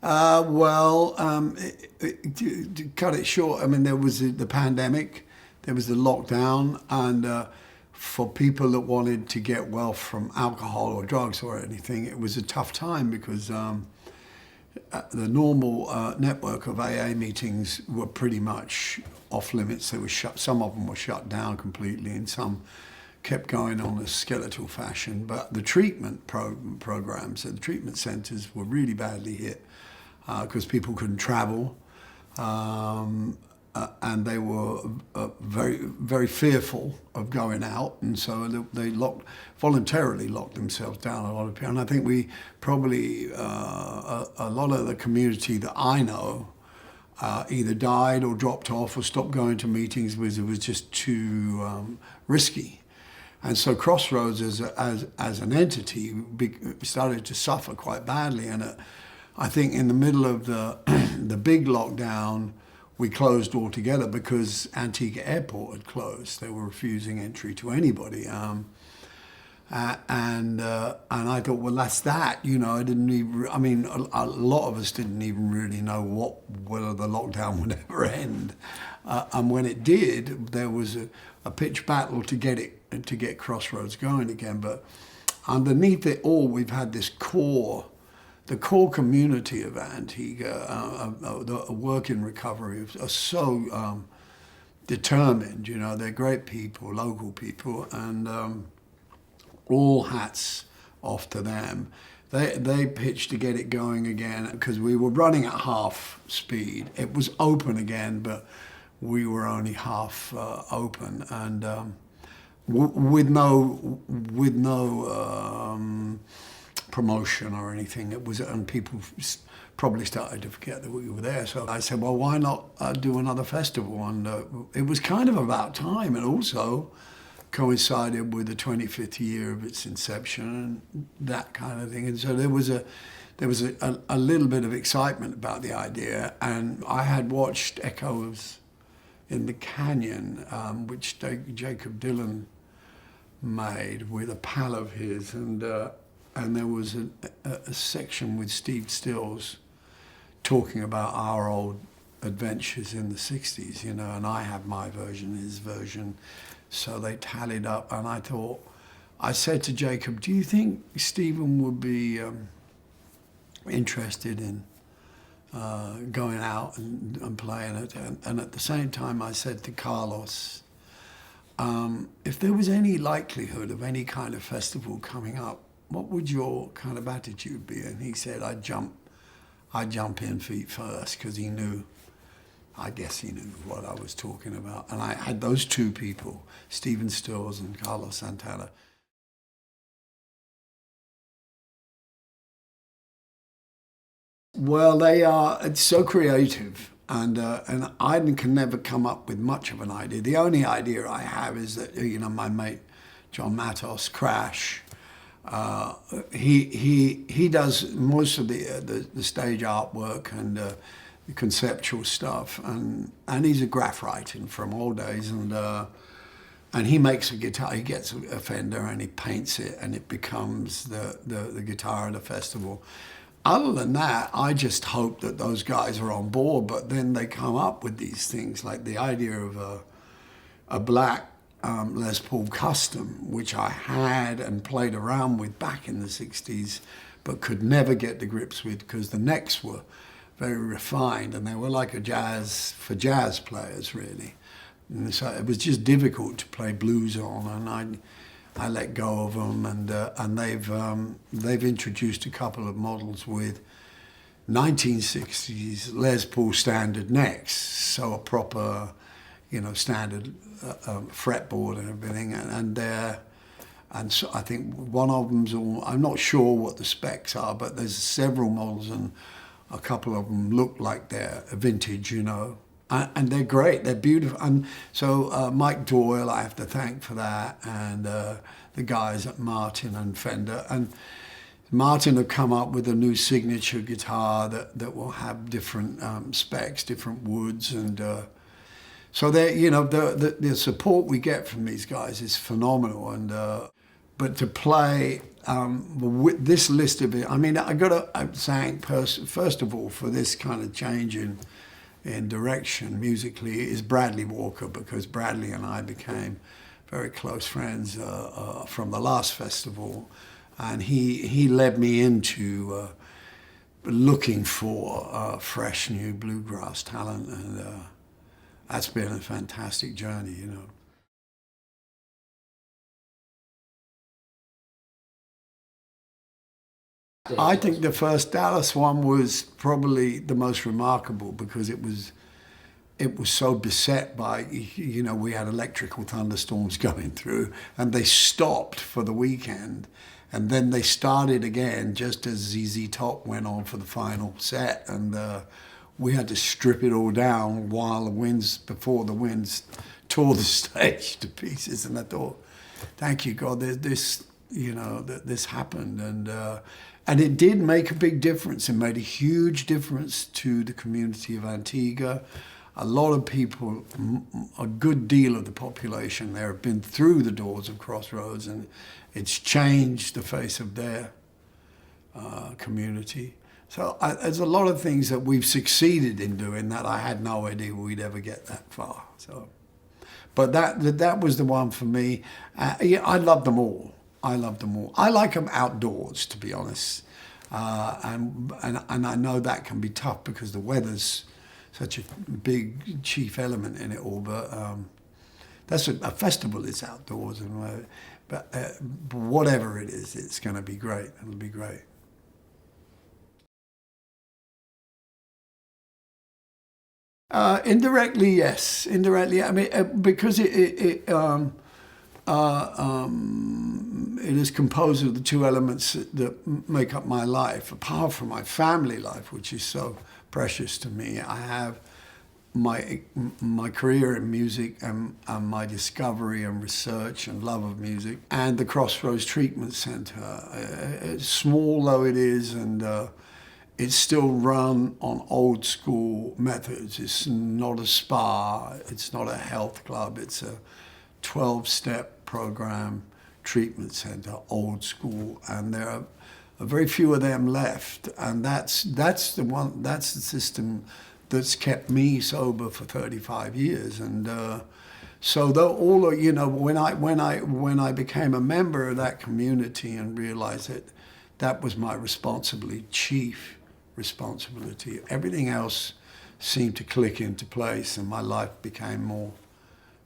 To cut it short, I mean, there was the pandemic, there was the lockdown, and for people that wanted to get wealth from alcohol or drugs or anything, it was a tough time because the normal network of AA meetings were pretty much off limits. They were shut. Some of them were shut down completely, and some kept going on a skeletal fashion. But the treatment programs at the treatment centres were really badly hit because people couldn't travel, and they were very, very fearful of going out, and so they voluntarily locked themselves down. A lot of people, and I think we probably a lot of the community that I know either died or dropped off or stopped going to meetings because it was just too risky. And so Crossroads as an entity started to suffer quite badly. And I think in the middle of the the big lockdown, we closed altogether because Antigua Airport had closed. They were refusing entry to anybody. And I thought, well, that's that. You know, I didn't even. I mean, a lot of us didn't even really know whether the lockdown would ever end. And when it did, there was a pitched battle to get Crossroads going again. But underneath it all, we've had this the core community of Antigua, the work in recovery, are so determined. You know, they're great people, local people, and all hats off to them. They pitched to get it going again because we were running at half speed. It was open again, but we were only half open, and with no promotion or anything. It was, and people probably started to forget that we were there. So I said, well, why not do another festival? And it was kind of about time, and also coincided with the 25th year of its inception and that kind of thing. And so there was a little bit of excitement about the idea. And I had watched Echoes in the Canyon, which Jacob Dylan made with a pal of his, and there was a section with Steve Stills talking about our old adventures in the 60s, you know, and I had my version, his version, so they tallied up, and I said to Jacob, do you think Stephen would be interested in going out and playing it? And at the same time I said to Carlos, if there was any likelihood of any kind of festival coming up, what would your kind of attitude be? And he said, I'd jump in feet first, because I guess he knew what I was talking about. And I had those two people, Stephen Stills and Carlos Santana. Well, it's so creative, and I can never come up with much of an idea. The only idea I have is that, you know, my mate John Matos, Crash, he does most of the stage artwork and the conceptual stuff, and he's a graph writing from old days, and he makes a guitar. He gets a Fender and he paints it, and it becomes the guitar at a festival. Other than that, I just hope that those guys are on board, but then they come up with these things, like the idea of a black Les Paul Custom, which I had and played around with back in the 60s, but could never get to grips with because the necks were very refined, and they were like for jazz players, really. And so it was just difficult to play blues on, and I let go of them, and they've introduced a couple of models with 1960s Les Paul standard necks, so a proper, you know, standard fretboard and everything, and so I think one of them's I'm not sure what the specs are, but there's several models, and a couple of them look like they're vintage, you know. And they're great, they're beautiful. And so Mike Doyle, I have to thank for that, and the guys at Martin and Fender. And Martin have come up with a new signature guitar that will have different specs, different woods, and so they, you know, the support we get from these guys is phenomenal. And but to play with this list of it, I mean, I got to thank first of all for this kind of change in direction musically is Bradley Walker, because Bradley and I became very close friends from the last festival, and he led me into looking for fresh new bluegrass talent, and that's been a fantastic journey, you know. I think the first Dallas one was probably the most remarkable because it was so beset by, you know, we had electrical thunderstorms going through, and they stopped for the weekend, and then they started again just as ZZ Top went on for the final set, and we had to strip it all down before the winds tore the stage to pieces. And I thought, thank you God, this, you know, that this happened, and it did make a big difference. It made a huge difference to the community of Antigua. A lot of people, a good deal of the population there have been through the doors of Crossroads, and it's changed the face of their community. So there's a lot of things that we've succeeded in doing that I had no idea we'd ever get that far. So, but that was the one for me. Yeah, I love them all. I love them all. I like them outdoors, to be honest, and I know that can be tough because the weather's such a big chief element in it all. But that's a festival is outdoors, and but whatever it is, it's going to be great. It'll be great. Indirectly, yes. Indirectly, I mean, because it is composed of the two elements that make up my life. Apart from my family life, which is so precious to me, I have my career in music and my discovery and research and love of music, and the Crossroads Treatment Center. Small though it is, and it's still run on old school methods. It's not a spa, it's not a health club, it's a 12-step program treatment center, old school, and there are very few of them left, and that's the system that's kept me sober for 35 years. And so though all of, you know, when I became a member of that community and realized that that was my chief responsibility, everything else seemed to click into place, and my life became more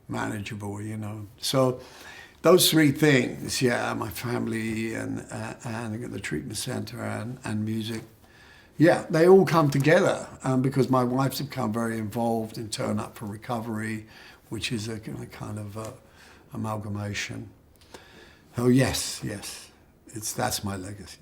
manageable, you know. So those three things, yeah, my family and the treatment center and music, yeah, they all come together because my wife's become very involved in Turn Up for Recovery, which is a kind of amalgamation. Oh yes, that's my legacy.